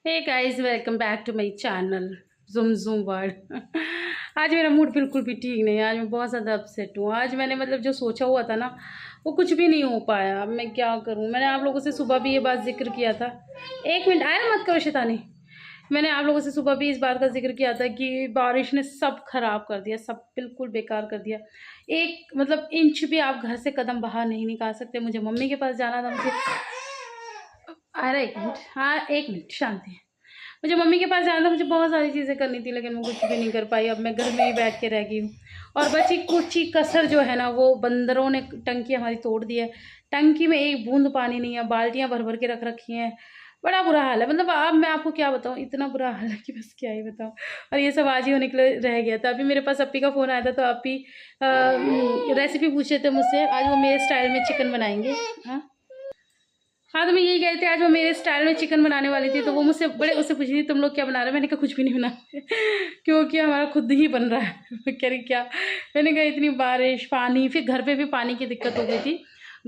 Hey guys, welcome back to my channel zoom zoom world. आज मेरा mood बिल्कुल भी ठीक नहीं है। आज मैं बहुत ज़्यादा अपसेट हूँ। आज मैंने जो सोचा हुआ था ना, वो कुछ भी नहीं हो पाया। अब मैं क्या करूँ। मैंने आप लोगों से सुबह भी ये बात जिक्र किया था। एक मिनट आया, मत करो शैतानी। मैंने आप लोगों से सुबह भी इस बात का जिक्र किया था कि बारिश ने सब खराब कर दिया, सब बिल्कुल बेकार कर दिया। एक इंच भी आप घर से कदम बाहर नहीं निकाल सकते। मुझे मम्मी के पास जाना था। मुझे अरे एक मिनट, हाँ एक मिनट शांति। मुझे मम्मी के पास जाना था। मुझे बहुत सारी चीज़ें करनी थी, लेकिन मैं कुछ भी नहीं कर पाई। अब मैं घर में ही बैठ के रह गई हूँ। और बची कुछ ही कसर जो है ना, वो बंदरों ने टंकी हमारी तोड़ दी है। टंकी में एक बूंद पानी नहीं है। बाल्टियाँ भर भर के रख रखी हैं। बड़ा बुरा हाल है। अब मैं आपको क्या बताऊँ, इतना बुरा हाल है कि बस क्या ही बताऊँ। और ये सब आज ही होने के लिए रह गया था। अभी मेरे पास अप्पी का फ़ोन आया था, तो अप्पी रेसिपी पूछे थे मुझसे। आज वो मेरे स्टाइल में चिकन बनाएंगे। हाँ हाँ, तो मैं यही कह रही थी, आज वो मेरे स्टाइल में चिकन बनाने वाली थी। तो वो मुझसे बड़े उससे पूछी थी, तुम लोग क्या बना रहे हो। मैंने कहा कुछ भी नहीं बना रहे क्योंकि हमारा खुद ही बन रहा है। मैं कह रही क्या। मैंने कहा इतनी बारिश, पानी, फिर घर पे भी पानी की दिक्कत हो गई थी।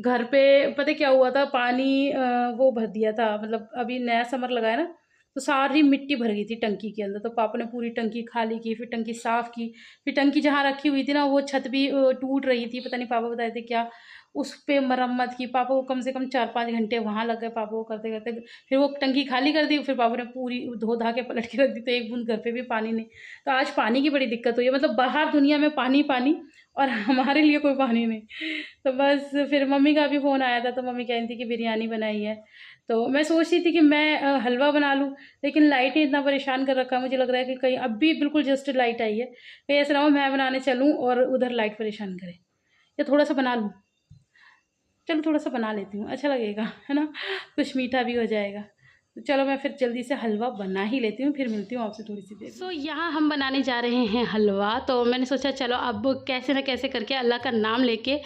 घर पे पता है क्या हुआ था, पानी वो भर दिया था। अभी नया समर लगा है ना, तो सारी मिट्टी भर गई थी टंकी के अंदर। तो पापा ने पूरी टंकी खाली की, फिर टंकी साफ़ की। फिर टंकी जहाँ रखी हुई थी ना, वो छत भी टूट रही थी। पता नहीं पापा बताए थे क्या, उस पे मरम्मत की। पापा को कम से कम 4-5 घंटे वहाँ लग गए पापा को करते-करते। फिर वो टंकी खाली कर दी, फिर पापा ने पूरी धो-धा के पलट के रख दी, तो एक बूँद घर पे भी पानी नहीं। तो आज पानी की बड़ी दिक्कत हुई है। बाहर दुनिया में पानी-पानी, और हमारे लिए कोई पानी नहीं। तो बस फिर मम्मी का भी फ़ोन आया था, तो मम्मी कह रही थी कि बिरयानी बनाई है। तो मैं सोच रही थी कि मैं हलवा बना लूँ, लेकिन लाइट ने इतना परेशान कर रखा है। मुझे लग रहा है कि कहीं अभी बिल्कुल जस्ट लाइट आई है। कहीं ऐसा ना हो मैं बनाने चलूँ और उधर लाइट परेशान करे। या थोड़ा-सा बना लूँ? चलो थोड़ा-सा बना लेती हूँ, अच्छा लगेगा, है ना? कुछ मीठा भी हो जाएगा। तो चलो मैं फिर जल्दी से हलवा बना ही लेती हूँ, फिर मिलती हूँ आपसे थोड़ी-सी देर में। यहाँ हम बनाने जा रहे हैं हलवा। तो मैंने सोचा चलो अब कैसे न कैसे करके अल्लाह का नाम लेके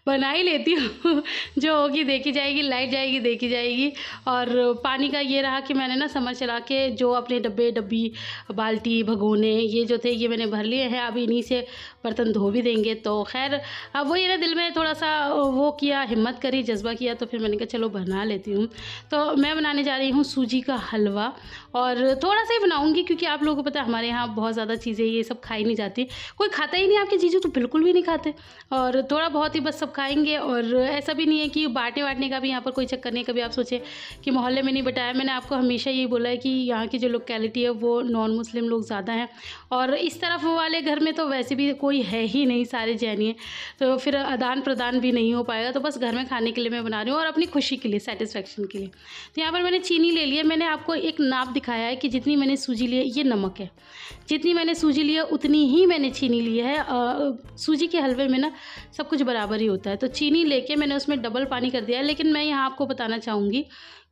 बना ही लेती हूँ। जो होगी देखी जाएगी, लाइट जाएगी देखी जाएगी। और पानी का ये रहा कि मैंने ना समर चला के जो अपने डब्बे, डब्बी, बाल्टी, भगोने ये जो थे ये मैंने भर लिए हैं। अब इन्हीं से बर्तन धो भी देंगे। तो ख़ैर अब वही ना, दिल में थोड़ा-सा वो किया, हिम्मत करी, जज़्बा किया, तो फिर मैंने कहा चलो बना लेती हूँ। तो मैं बनाने जा रही हूँ सूजी का हलवा, और थोड़ा-सा ही बनाऊँगी क्योंकि आप लोगों को पता है हमारे यहाँ बहुत ज़्यादा चीज़ें ये सब खाई नहीं जाती। कोई खाता ही नहीं, आपके जीजू तो बिल्कुल भी नहीं खाते, और थोड़ा बहुत ही बस सब खाएँगे। और ऐसा भी नहीं है कि बाँटने-वाँटने का भी यहाँ पर कोई चक्कर नहीं है। कभी आप सोचें कि मोहल्ले में नहीं बँटाया। मैंने आपको हमेशा यही बोला है कि यहाँ की जो लोकेलिटी है वो नॉन मुस्लिम लोग ज़्यादा हैं, और इस तरफ वाले घर में तो वैसे भी कोई है ही नहीं, सारे जैनी हैं। तो फिर आदान-प्रदान भी नहीं हो पाएगा। तो बस घर में खाने के लिए मैं बना रही हूँ और अपनी खुशी के लिए, सैटिस्फैक्शन के लिए। तो यहाँ पर मैंने चीनी ले ली है। मैंने आपको एक नाप दिखाया है कि जितनी मैंने सूजी ली है, ये नमक है। जितनी मैंने सूजी ली है उतनी ही मैंने चीनी ली है। सूजी के हलवे में ना सब कुछ बराबर ही होता है। तो चीनी लेके मैंने उसमें डबल पानी कर दिया है। लेकिन मैं यहाँ आपको बताना चाहूँगी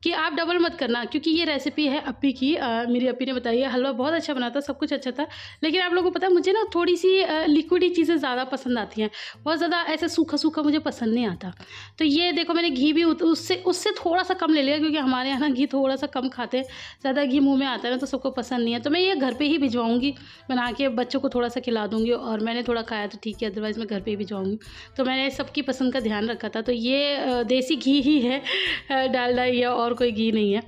कि आप डबल मत करना, क्योंकि ये रेसिपी है अप्पी की। मेरी अप्पी ने बताई है। हलवा बहुत अच्छा बना था, सब कुछ अच्छा था। लेकिन आप लोगों को पता है मुझे ना थोड़ी-सी लिक्विडी चीज़ें ज़्यादा पसंद आती हैं। बहुत ज़्यादा ऐसे सूखा-सूखा मुझे पसंद नहीं आता। तो ये देखो मैंने घी भी उससे उससे थोड़ा-सा कम ले लिया, क्योंकि हमारे यहाँ ना घी थोड़ा-सा कम खाते हैं। ज़्यादा घी मुँह में आता है ना तो सबको पसंद नहीं है। तो मैं ये घर पे ही भिजवाऊँगी, बना के बच्चों को थोड़ा-सा खिला दूँगी, और मैंने थोड़ा खाया तो ठीक है, अदरवाइज़ मैं घर पे ही भिजवाऊँगी। तो मैंने सबकी पसंद का ध्यान रखा था। तो ये देसी घी ही है, डालडा ही है, और कोई घी नहीं है।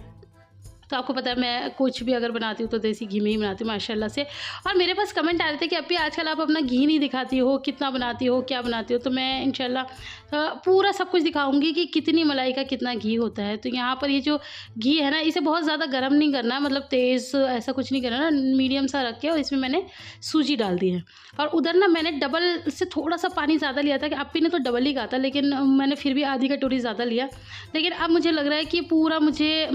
तो आपको पता है मैं कुछ भी अगर बनाती हूँ तो देसी घी में ही बनाती हूँ माशाल्लाह से। और मेरे पास कमेंट आ रहे थे कि अप्पी आजकल आप अपना घी नहीं दिखाती हो, कितना बनाती हो, क्या बनाती हो। तो मैं इंशाल्लाह पूरा सब कुछ दिखाऊंगी कि कितनी मलाई का कितना घी होता है। तो यहाँ पर ये जो घी है ना, इसे बहुत ज़्यादा गर्म नहीं करना है, तेज़ ऐसा कुछ नहीं करना ना, मीडियम सा रख के, और इसमें मैंने सूजी डाल दी है। और उधर ना मैंने डबल से थोड़ा सा पानी ज़्यादा लिया था, कि अप्पी ने तो डबल ही कहा था, लेकिन मैंने फिर भी आधी कटोरी ज़्यादा लिया। लेकिन अब मुझे लग रहा है कि पूरा मुझे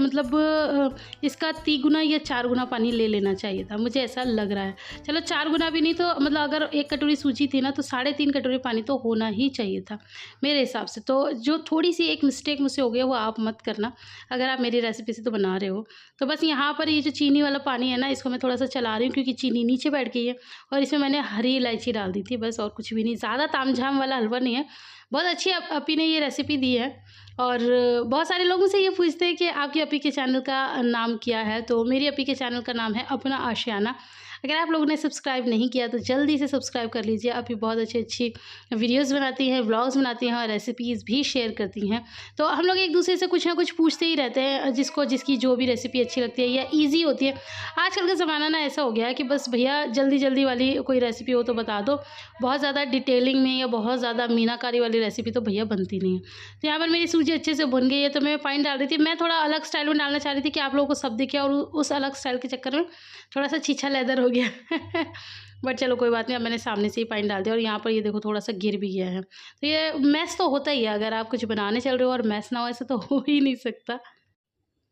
इसका 3 गुना या 4 गुना पानी ले लेना चाहिए था, मुझे ऐसा लग रहा है। चलो 4 गुना भी नहीं तो अगर 1 कटोरी सूजी थी ना, तो 3.5 कटोरी पानी तो होना ही चाहिए था मेरे हिसाब से। तो जो थोड़ी-सी एक मिस्टेक मुझसे हो गई है वो आप मत करना, अगर आप मेरी रेसिपी से तो बना रहे हो। तो बस यहाँ पर ये जो चीनी वाला पानी है ना, इसको मैं थोड़ा-सा चला रही हूँ, क्योंकि चीनी नीचे बैठ गई है। और इसमें मैंने हरी इलायची डाल दी थी, बस और कुछ भी नहीं। ज़्यादा तामझाम वाला हलवा नहीं है, बहुत अच्छी अप्पी ने ये रेसिपी दी है। और बहुत सारे लोग मुझसे ये पूछते हैं कि आपकी अप्पी के चैनल का नाम क्या है। तो मेरी अप्पी के चैनल का नाम है अपना आशियाना। अगर आप लोगों ने सब्सक्राइब नहीं किया तो जल्दी से सब्सक्राइब कर लीजिए। अभी बहुत अच्छी वीडियोज़ बनाती हैं, व्लॉग्स बनाती हैं और रेसिपीज़ भी शेयर करती हैं। तो हम लोग एक दूसरे से कुछ ना कुछ पूछते ही रहते हैं, जिसको जिसकी जो भी रेसिपी अच्छी लगती है या ईजी होती है। आजकल का ज़माना ना ऐसा हो गया है कि बस भैया जल्दी जल्दी वाली कोई रेसिपी हो तो बता दो, बहुत ज़्यादा डिटेलिंग में या बहुत ज़्यादा मीनाकारी वाली रेसिपी तो भैया बनती नहीं है। तो यहाँ पर मेरी सूजी अच्छे से भुन गई है, तो मैं पानी डाल रही थी। मैं थोड़ा अलग स्टाइल में डालना चाह रही थी कि आप लोगों को सब दिखे, और उस अलग स्टाइल के चक्कर में थोड़ा सा छीछा लेदर हो गया बट चलो कोई बात नहीं, अब मैंने सामने से ही पानी डाल दिया। और यहाँ पर ये देखो थोड़ा सा गिर भी गया है। तो ये मैस तो होता ही है, अगर आप कुछ बनाने चल रहे हो और मैस ना हो ऐसे तो हो ही नहीं सकता।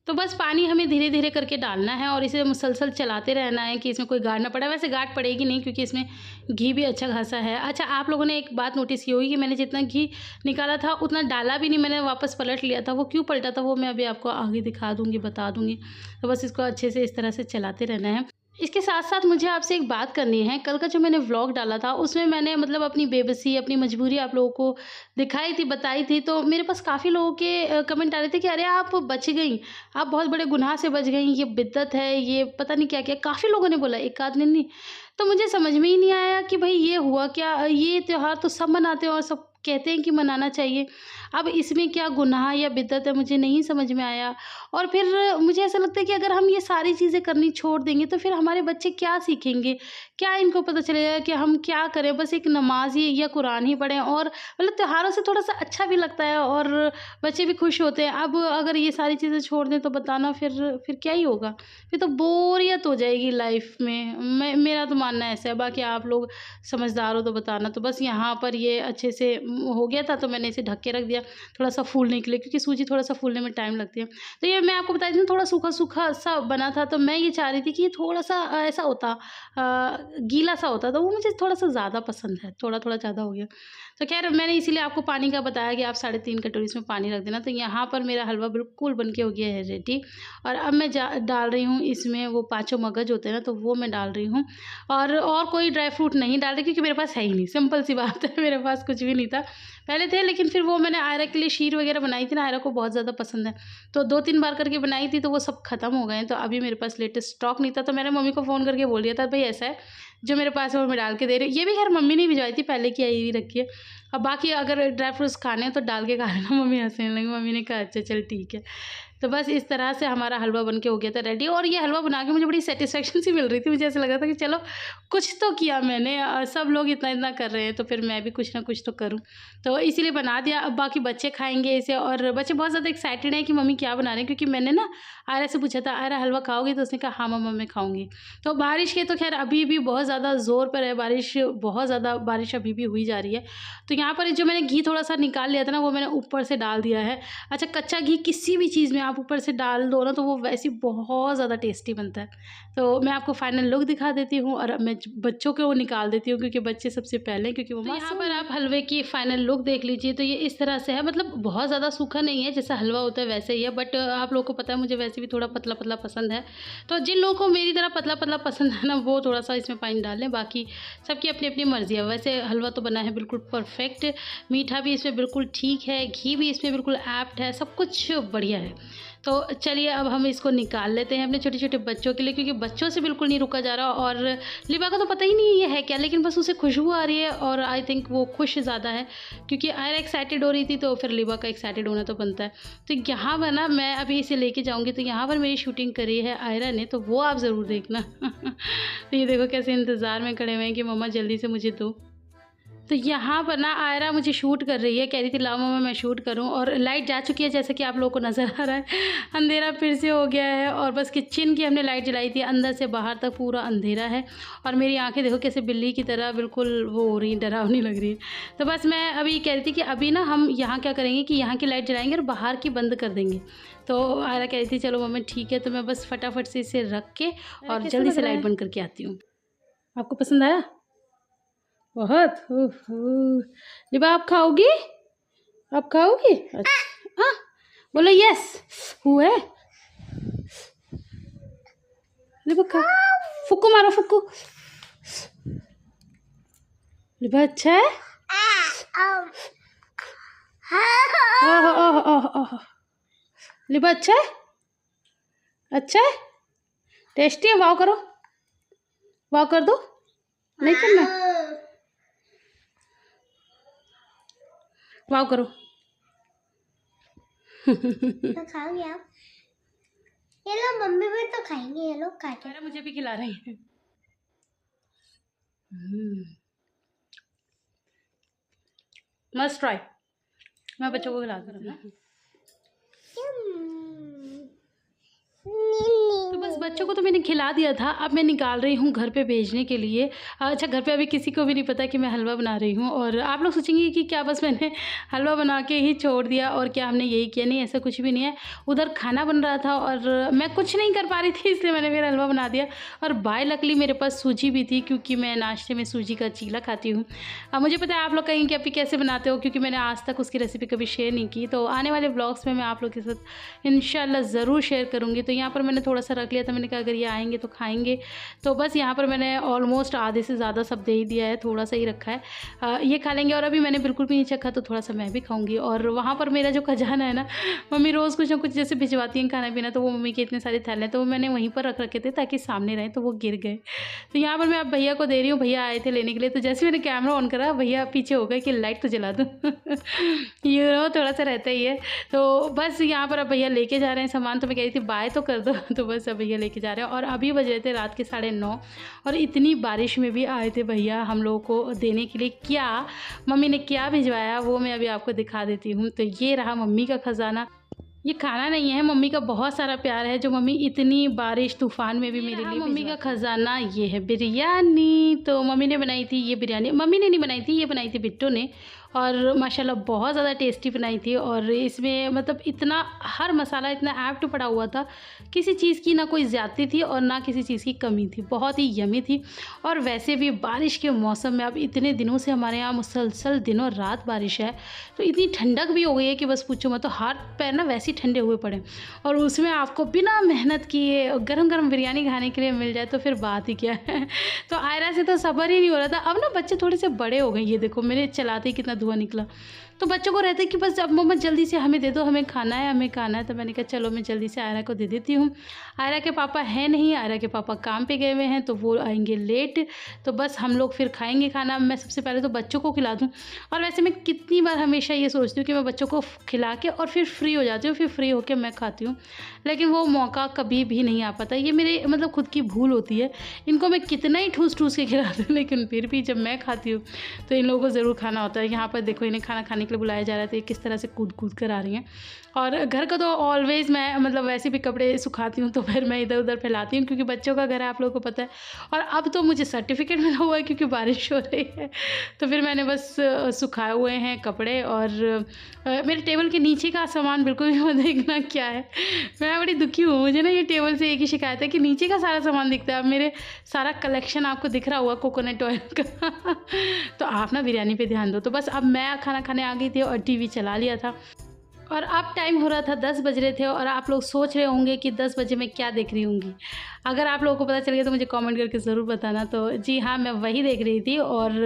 तो बस पानी हमें धीरे धीरे करके डालना है और इसे मुसलसल चलाते रहना है कि इसमें कोई गाढ़ ना पड़े। वैसे गाढ़ पड़ेगी नहीं क्योंकि इसमें घी भी अच्छा खासा है। अच्छा, आप लोगों ने एक बात नोटिस की होगी कि मैंने जितना घी निकाला था उतना डाला भी नहीं, मैंने वापस पलट लिया था। वो क्यों पलटा था वो मैं अभी आपको आगे दिखा दूँगी, बता दूँगी। तो बस इसको अच्छे से इस तरह से चलाते रहना है। इसके साथ-साथ मुझे आपसे एक बात करनी है। कल का जो मैंने व्लॉग डाला था उसमें मैंने मतलब अपनी बेबसी, अपनी मजबूरी आप लोगों को दिखाई थी, बताई थी। तो मेरे पास काफ़ी लोगों के कमेंट आ रहे थे कि अरे आप बच गईं, आप बहुत बड़े गुनाह से बच गईं, ये बिद्दत है, ये पता नहीं क्या-क्या। काफ़ी लोगों ने बोला, एक आध ने नहीं। तो मुझे समझ में ही नहीं आया कि भई ये हुआ क्या? ये त्योहार तो सब मनाते हैं और सब कहते हैं कि मनाना चाहिए। अब इसमें क्या गुनाह या बिद्दत है, मुझे नहीं समझ में आया। और फिर मुझे ऐसा लगता है कि अगर हम ये सारी चीज़ें करनी छोड़ देंगे तो फिर हमारे बच्चे क्या सीखेंगे? क्या इनको पता चलेगा कि हम क्या करें? बस एक नमाज़ ही या कुरान ही पढ़ें, और मतलब त्योहारों से थोड़ा-सा अच्छा भी लगता है और बच्चे भी खुश होते हैं। अब अगर ये सारी चीज़ें छोड़ दें तो बताना फिर क्या ही होगा? फिर तो बोरियत हो जाएगी लाइफ़ में। मेरा तो मानना ऐसा है, बाकी आप लोग समझदार हो तो बताना। तो बस यहाँ पर ये अच्छे से हो गया था, तो मैंने इसे ढक के रख दिया थोड़ा-सा फूलने के लिए, क्योंकि सूजी थोड़ा-सा फूलने में टाइम लगती है। तो ये मैं आपको बता रही थी थोड़ा सूखा-सूखा सा बना था, तो मैं ये चाह रही थी कि थोड़ा-सा ऐसा होता, गीला सा होता, तो वो मुझे थोड़ा-सा ज़्यादा पसंद है, थोड़ा-थोड़ा ज़्यादा हो गया। तो ख़ैर मैंने इसीलिए आपको पानी का बताया कि आप 3.5 कटोरी इसमें पानी रख देना। तो यहाँ पर मेरा हलवा बिल्कुल बन के हो गया है रेडी। और अब मैं डाल रही हूँ इसमें वो पाँचों मगज होते हैं ना, तो वो मैं डाल रही हूँ। और कोई ड्राई फ्रूट नहीं डाल रही क्योंकि मेरे पास है ही नहीं, सिंपल सी बात है मेरे पास कुछ भी नहीं था। पहले थे लेकिन फिर वो मैंने आयरा के लिए शीर वग़ैरह बनाई थी ना, आयरा को बहुत ज़्यादा पसंद है। तो 2-3 बार करके बनाई थी तो वो सब ख़त्म हो गए हैं। तो अभी मेरे पास लेटेस्ट स्टॉक नहीं था, तो मैंने मम्मी को फ़ोन करके बोल दिया था, भई ऐसा है, जो मेरे पास है वो मैं डाल के दे रही हूँ। ये भी ख़ैर मम्मी ने भिजवाई थी, पहले की आई हुई रखी है। अब बाकी अगर ड्राई फ्रूट्स खाने हैं तो डाल के खा लेना। मम्मी हँसने लगी, मम्मी ने कहा अच्छा चल ठीक है। तो बस इस तरह से हमारा हलवा बन के हो गया था रेडी। और ये हलवा बना के मुझे बड़ी सैटिस्फैक्शन सी मिल रही थी। मुझे ऐसा लग रहा था कि चलो कुछ तो किया मैंने, सब लोग इतना-इतना कर रहे हैं तो फिर मैं भी कुछ ना कुछ तो करूँ। तो इसीलिए बना दिया। अब बाकी बच्चे खाएँगे इसे, और बच्चे बहुत ज़्यादा एक्साइटेड हैं कि मम्मी क्या बना रहे हैं, क्योंकि मैंने ना आयरा से पूछा था, आयरा हलवा खाओगी? तो उसने कहा हाँ मम्मा मैं खाऊँगी। तो बारिश के तो ख़ैर अभी भी बहुत ज़्यादा ज़ोर पर है बारिश, बहुत ज़्यादा बारिश अभी भी हुई जा रही है। तो यहाँ पर जो मैंने घी थोड़ा-सा निकाल लिया था ना, वो मैंने ऊपर से डाल दिया है। अच्छा, कच्चा घी किसी भी चीज़ में आप ऊपर से डाल दो ना तो वो वैसे ही बहुत ज़्यादा टेस्टी बनता है। तो मैं आपको फाइनल लुक दिखा देती हूँ और अब मैं बच्चों को निकाल देती हूँ क्योंकि बच्चे सबसे पहले, क्योंकि वो तो यहाँ पर आप हलवे की फाइनल लुक देख लीजिए। तो ये इस तरह से है, मतलब बहुत ज़्यादा सूखा नहीं है, जैसा हलवा होता है वैसे ही है, बट आप लोगों को पता है मुझे वैसे भी थोड़ा पतला-पतला पसंद है। तो जिन लोगों को मेरी तरह पतला-पतला पसंद है ना, वो थोड़ा-सा इसमें पानी डाल लें, बाकी सबकी अपनी-अपनी मर्ज़ी है। वैसे हलवा तो बना है बिल्कुल परफेक्ट, मीठा भी इसमें बिल्कुल ठीक है, घी भी इसमें बिल्कुल ऐप्ट है, सब कुछ बढ़िया है। तो चलिए अब हम इसको निकाल लेते हैं अपने छोटे-छोटे बच्चों के लिए, क्योंकि बच्चों से बिल्कुल नहीं रुका जा रहा। और लिबा को तो पता ही नहीं ये है क्या, लेकिन बस उसे खुशबू आ रही है और आई थिंक वो खुश ज़्यादा है, क्योंकि आयरा एक्साइटेड हो रही थी तो फिर लिबा का एक्साइटेड होना तो बनता है। तो यहाँ पर ना मैं अभी इसे लेके जाऊँगी, तो यहाँ पर मेरी शूटिंग करी है आयरा ने, तो वो आप ज़रूर देखना। तो ये देखो कैसे इंतज़ार में खड़े हुए हैं कि मम्मा जल्दी से मुझे दो। तो यहाँ पर ना आयरा मुझे शूट कर रही है, कह रही थी लाओ मम्मा मैं शूट करूँ, और लाइट जा चुकी है जैसे कि आप लोगों को नज़र आ रहा है। अंधेरा फिर से हो गया है और बस किचन की हमने लाइट जलाई थी, अंदर से बाहर तक पूरा अंधेरा है। और मेरी आंखें देखो कैसे बिल्ली की तरह बिल्कुल वो हो रही हैं, डरावनी लग रही है। तो बस मैं अभी कह रही थी कि अभी ना हम यहाँ क्या करेंगे कि यहाँ की लाइट जलाएंगे और बाहर की बंद कर देंगे। तो आयरा कह रही थी चलो मम्मी ठीक है, तो मैं बस फटाफट से इसे रख के और जल्दी से लाइट बंद करके आती हूँ। आपको पसंद आया? बहुत। लिबा आप खाओगी? आप खाओगी? अच्छा हाँ, बोलो यस। हुआ है लिबा, खा। फुक्कू मारो फुक्कू। लिबा अच्छा है। ओह ओह ओह ओह, लिबा अच्छा है, अच्छा है, टेस्टी है, वाओ करो, वॉक कर दो, नहीं करना, वॉक करो। तो खाओगे आप? ये लो मम्मी भी तो खाएंगे, ये लोग खाते। मुझे भी खिला रही है। Must try. मैं बच्चों को खिला कर ना, तो बस बच्चों को तो मैंने खिला दिया था। अब मैं निकाल रही हूँ घर पे भेजने के लिए। अच्छा, घर पे अभी किसी को भी नहीं पता कि मैं हलवा बना रही हूँ। और आप लोग सोचेंगे कि क्या बस मैंने हलवा बना के ही छोड़ दिया और क्या हमने यही किया। नहीं, ऐसा कुछ भी नहीं है। उधर खाना बन रहा था और मैं कुछ नहीं कर पा रही थी, इसलिए मैंने फिर हलवा बना दिया। और बाय लकली मेरे पास सूजी भी थी, क्योंकि मैं नाश्ते में सूजी का चीला खाती हूँ। अब मुझे पता है आप लोग कहेंगे कि आप कैसे बनाते हो, क्योंकि मैंने आज तक उसकी रेसिपी कभी शेयर नहीं की। तो आने वाले ब्लॉग्स में मैं आप लोग के साथ इंशाल्लाह ज़रूर शेयर करूँगी। तो यहाँ पर मैंने थोड़ा सा रख लिया था, मैंने कहा अगर ये आएंगे तो खाएंगे। तो बस यहाँ पर मैंने ऑलमोस्ट आधे से ज़्यादा सब दे ही दिया है, थोड़ा सा ही रखा है। ये खा लेंगे। और अभी मैंने बिल्कुल भी नहीं चखा, तो थोड़ा सा मैं भी खाऊंगी। और वहाँ पर मेरा जो खजाना है ना, मम्मी रोज़ कुछ ना कुछ जैसे भिजवाती हैं खाना पीना, तो वो मम्मी के इतने सारे थैले तो मैंने वहीं पर रख रखे थे ताकि सामने रहे, तो वो गिर गए। तो यहाँ पर मैं अब भैया को दे रही हूँ, भैया आए थे लेने के लिए। तो जैसे मैंने कैमरा ऑन करा, भैया पीछे हो गए कि लाइट तो जला दूँ। ये थोड़ा सा रहता ही है। तो बस यहाँ पर अब भैया लेके जा रहे हैं सामान। तो मैं कह रही थी बाय तो कर दो, तो बस अब भैया लेके जा रहे हैं। और अभी बज रहे थे रात के 9:30 और इतनी बारिश में भी आए थे भैया हम लोगों को देने के लिए। क्या मम्मी ने क्या भिजवाया वो मैं अभी आपको दिखा देती हूँ। तो ये रहा मम्मी का खजाना। ये खाना नहीं है, मम्मी का बहुत सारा प्यार है जो मम्मी इतनी बारिश तूफान में भी मेरे लिए मम्मी का खजाना। ये है बिरयानी। तो मम्मी ने बनाई थी ये बिरयानी, मम्मी ने नहीं बनाई थी, ये बनाई थी बिट्टू ने। और माशाल्लाह बहुत ज़्यादा टेस्टी बनाई थी। और इसमें मतलब इतना हर मसाला इतना ऐप्ट पड़ा हुआ था, किसी चीज़ की ना कोई ज़्यादती थी और ना किसी चीज़ की कमी थी। बहुत ही यमी थी। और वैसे भी बारिश के मौसम में अब इतने दिनों से हमारे यहाँ मुसलसल दिनों रात बारिश है, तो इतनी ठंडक भी हो गई है कि बस पूछो मत। तो हाथ पैर ना वैसे ही ठंडे हुए पड़े, और उसमें आपको बिना मेहनत किए गरम गरम बिरयानी खाने के लिए मिल जाए तो फिर बात ही क्या है। तो आयरा से तो सब्र ही नहीं हो रहा था। अब ना बच्चे थोड़े से बड़े हो गए, ये देखो मेरे चलाते ही कितना धुआं निकला। तो बच्चों को रहता है कि बस अब मम्मा जल्दी से हमें दे दो, हमें खाना है, हमें खाना है। तो मैंने कहा चलो मैं जल्दी से आयरा को दे देती हूँ। आयरा के पापा है नहीं, आयरा के पापा काम पे गए हुए हैं, तो वो आएंगे लेट। तो बस हम लोग फिर खाएंगे खाना। मैं सबसे पहले तो बच्चों को खिला दूँ। और वैसे मैं कितनी बार हमेशा ये सोचती हूँ कि मैं बच्चों को खिला के और फिर फ्री हो जाती हूँ, फिर फ्री होकर मैं खाती हूँ, लेकिन वो मौका कभी भी नहीं आ पाता। ये मेरे मतलब खुद की भूल होती है। इनको मैं कितना ही ठूस ठूस के खिला दूँ, लेकिन फिर भी जब मैं खाती हूँ तो इन लोगों को ज़रूर खाना होता है। यहाँ पर देखो इन्हें खाना खाने के लिए बुलाया जा रहा है, तो ये किस तरह से कूद कूद कर आ रही हैं। और घर का तो ऑलवेज़ मैं मतलब वैसे भी कपड़े सुखाती हूँ तो फिर मैं इधर उधर फैलाती हूँ, क्योंकि बच्चों का घर है, आप लोगों को पता है। और अब तो मुझे सर्टिफिकेट मिला हुआ है क्योंकि बारिश हो रही है, तो फिर मैंने बस सुखाए हुए हैं कपड़े। और मेरे टेबल के नीचे का सामान बिल्कुल भी मत देखना क्या है। मैं बड़ी दुखी हूँ, मुझे ना ये टेबल से एक ही शिकायत है कि नीचे का सारा सामान दिखता है। अब मेरे सारा कलेक्शन आपको दिख रहा हुआ कोकोनट ऑयल का। तो आप ना बिरयानी पे ध्यान दो। तो बस अब मैं खाना खाने आ गई थी और टीवी चला लिया था। और अब टाइम हो रहा था 10 बज रहे थे। और आप लोग सोच रहे होंगे कि 10 बजे मैं क्या देख रही होंगी। अगर आप लोगों को पता चल गया तो मुझे कमेंट करके ज़रूर बताना। तो जी हाँ, मैं वही देख रही थी। और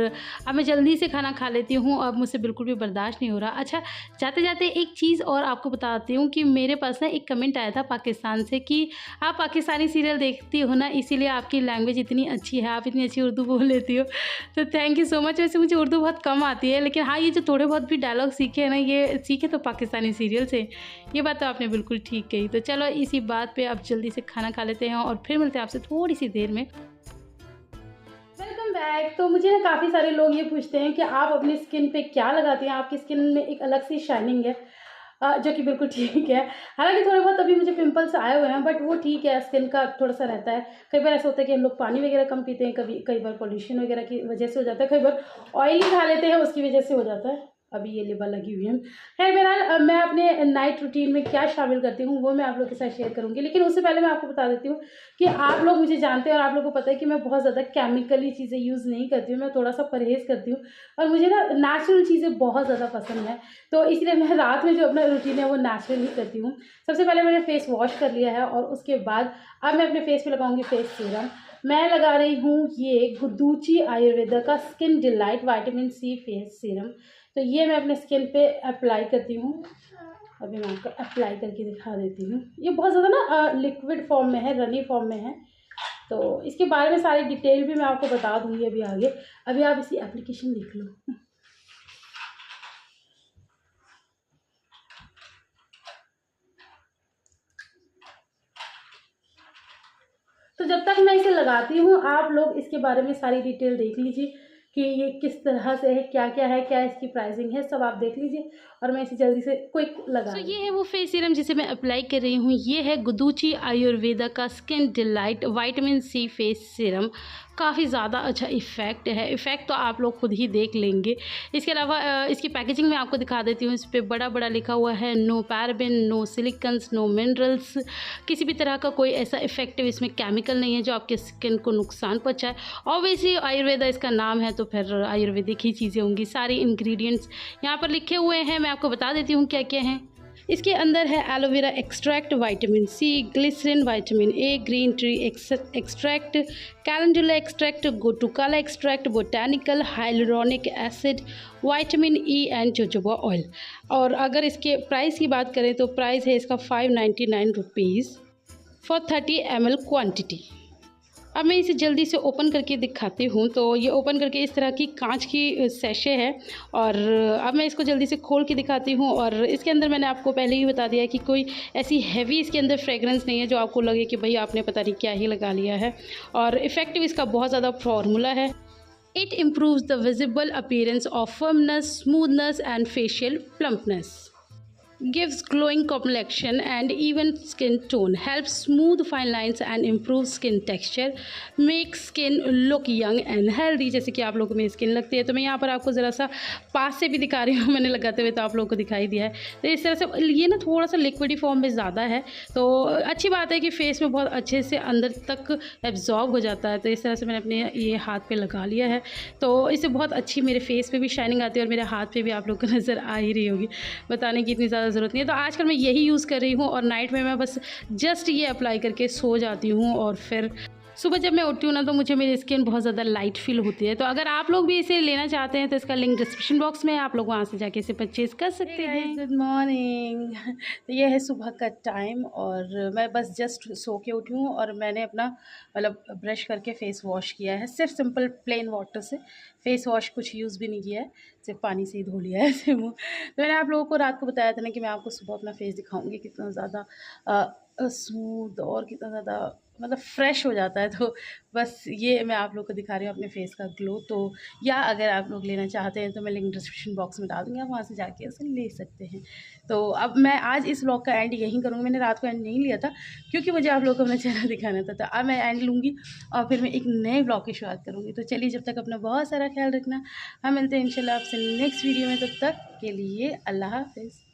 अब मैं जल्दी से खाना खा लेती हूँ, अब मुझसे बिल्कुल भी बर्दाश्त नहीं हो रहा। अच्छा, जाते जाते एक चीज़ और आपको बताती हूँ कि मेरे पास ना एक कमेंट आया था पाकिस्तान से कि आप पाकिस्तानी सीरियल देखती हो ना, इसीलिए आपकी लैंग्वेज इतनी अच्छी है, आप इतनी अच्छी उर्दू बोल लेती हो। तो थैंक यू सो मच। वैसे मुझे उर्दू बहुत कम आती है, लेकिन हाँ ये जो थोड़े बहुत भी डायलॉग सीखे हैं ना, ये सीखे तो पाकिस्तानी सीरियल से। ये बात तो आपने बिल्कुल ठीक कही। तो चलो इसी बात पे अब जल्दी से खाना खा लेते हैं और फिर मिलते हैं आपसे थोड़ी सी देर में। Welcome back. तो मुझे ना काफ़ी सारे लोग ये पूछते हैं कि आप अपनी स्किन पे क्या लगाती हैं, आपकी स्किन में एक अलग सी शाइनिंग है, जो कि बिल्कुल ठीक है। हालांकि थोड़े बहुत अभी मुझे पिंपल्स आए हुए हैं, बट वो ठीक है, स्किन का थोड़ा सा रहता है। कई बार ऐसा होता है कि हम लोग पानी वगैरह कम पीते हैं, कई बार पॉल्यूशन वगैरह की वजह से हो जाता है, कई बार ऑयली खा लेते हैं उसकी वजह से हो जाता है। अभी ये लिबा लगी हुई है। खैर बहरहाल मैं अपने नाइट रूटीन में क्या शामिल करती हूँ वो मैं आप लोग के साथ शेयर करूँगी, लेकिन उससे पहले मैं आपको बता देती हूँ कि आप लोग मुझे जानते हैं और आप लोगों को पता है कि मैं बहुत ज़्यादा केमिकली चीज़ें यूज़ नहीं करती हूँ, मैं थोड़ा सा परहेज़ करती हूँ। और मुझे ना नेचुरल चीज़ें बहुत ज़्यादा पसंद है, तो इसलिए मैं रात में जो अपना रूटीन है वो नेचुरल ही करती हूँ। सबसे पहले मैंने फेस वॉश कर लिया है और उसके बाद अब मैं अपने फेस पे लगाऊंगी फेस सीरम। मैं लगा रही हूँ ये गुद्दूची आयुर्वेदा का skin delight vitamin C face serum. तो ये मैं अपने स्किन पे अप्लाई करती हूँ। अभी मैं आपको अप्लाई करके दिखा देती हूँ। ये बहुत ज़्यादा ना लिक्विड फॉर्म में है, रनी फॉर्म में है। तो इसके बारे में सारी डिटेल भी मैं आपको बता दूँगी अभी आगे। अभी आप इसकी एप्लीकेशन देख लो। तो जब तक मैं इसे लगाती हूँ, आप लोग इसके बारे में सारी डिटेल देख लीजिए कि ये किस तरह से है, क्या क्या है, क्या इसकी प्राइसिंग है, सब आप देख लीजिए और मैं इसे जल्दी से क्विक लगा। तो ये है वो फेस सीरम जिसे मैं अप्लाई कर रही हूँ। ये है गुडुची आयुर्वेदा का skin delight vitamin C face serum. काफ़ी ज़्यादा अच्छा इफ़ेक्ट है। इफ़ेक्ट तो आप लोग खुद ही देख लेंगे। इसके अलावा इसकी पैकेजिंग मैं आपको दिखा देती हूँ। इस पर बड़ा बड़ा लिखा हुआ है no paraben, no silicones, no minerals. किसी भी तरह का कोई ऐसा इफेक्टिव इसमें केमिकल नहीं है जो आपके स्किन को नुकसान पहुँचाए। ऑब्वियसली आयुर्वेदा इसका नाम है तो फिर आयुर्वेदिक ही चीज़ें होंगी। सारी इंग्रेडिएंट्स यहाँ पर लिखे हुए हैं, मैं आपको बता देती हूँ क्या क्या हैं। इसके अंदर है aloe vera extract, vitamin C, glycerin, vitamin A, green tree extract, calendula extract, gotu kola extract, botanical, hyaluronic acid, vitamin E and jojoba oil. और अगर इसके प्राइस की बात करें तो प्राइस है इसका 599 रुपीज़ फॉर 30 ml क्वान्टिटी। अब मैं इसे जल्दी से ओपन करके दिखाती हूँ। तो ये ओपन करके इस तरह की कांच की सैशे है और अब मैं इसको जल्दी से खोल के दिखाती हूँ। और इसके अंदर मैंने आपको पहले ही बता दिया कि कोई ऐसी हैवी इसके अंदर फ्रेगरेंस नहीं है जो आपको लगे कि भाई आपने पता नहीं क्या ही लगा लिया है। और इफ़ेक्टिव इसका बहुत ज़्यादा फॉर्मूला है। It improves the visible appearance of firmness, smoothness and facial plumpness, gives glowing complexion and even skin tone, helps smooth fine lines and improve skin texture, makes skin look young and healthy। जैसे कि आप लोगों को मेरी skin लगती है तो मैं यहाँ पर आपको ज़रा सा पास से भी दिखा रही हूँ। मैंने लगाते हुए तो आप लोगों को दिखाई दिया है। तो इस तरह से ये ना थोड़ा सा लिक्विडी फॉर्म में ज़्यादा है तो अच्छी बात है कि फेस में बहुत अच्छे से अंदर तक एब्जॉर्ब हो जाता है। तो इस तरह से मैंने अपने ये हाथ पे लगा लिया है तो इससे बहुत अच्छी मेरे फेस पे भी शाइनिंग आती है और मेरे हाथ पे भी आप लोग को नज़र आ ही रही होगी। बताने की इतनी ज़्यादा ज़रूरत नहीं है। तो आजकल मैं यही यूज़ कर रही हूँ और नाइट में मैं बस जस्ट ये अप्लाई करके सो जाती हूँ और फिर सुबह जब मैं उठती हूँ ना तो मुझे मेरी स्किन बहुत ज़्यादा लाइट फील होती है। तो अगर आप लोग भी इसे लेना चाहते हैं तो इसका लिंक डिस्क्रिप्शन बॉक्स में है, आप लोग वहाँ से जाके इसे परचेज़ कर सकते हैं। Good morning. तो ये है सुबह का टाइम और मैं बस जस्ट सो के उठी हूँ और मैंने अपना मतलब ब्रश करके फ़ेस वॉश किया है, सिर्फ सिंपल प्लेन वाटर से। फ़ेस वॉश कुछ यूज़ भी नहीं किया है, सिर्फ पानी से ही धो लिया है ऐसे मुँह। तो मैंने आप लोगों को रात को बताया था ना कि मैं आपको सुबह अपना फ़ेस दिखाऊंगी कितना ज़्यादा स्मूथ और कितना ज़्यादा मतलब फ्रेश हो जाता है। तो बस ये मैं आप लोग को दिखा रही हूँ अपने फेस का ग्लो। तो या अगर आप लोग लेना चाहते हैं तो मैं लिंक डिस्क्रिप्शन बॉक्स में डाल दूँगी, आप वहाँ से जाके उसे ले सकते हैं। तो अब मैं आज इस व्लॉग का एंड यहीं करूँगी। मैंने रात को एंड नहीं लिया था क्योंकि मुझे आप लोगों को अपना चेहरा दिखाना था। तो अब मैं एंड लूँगी और फिर मैं एक नए व्लॉग की शुरुआत करूँगी। तो चलिए जब तक अपना बहुत सारा ख्याल रखना, हम मिलते हैं इंशाल्लाह आपसे नेक्स्ट वीडियो में। तब तक के लिए अल्लाह हाफ़िज़।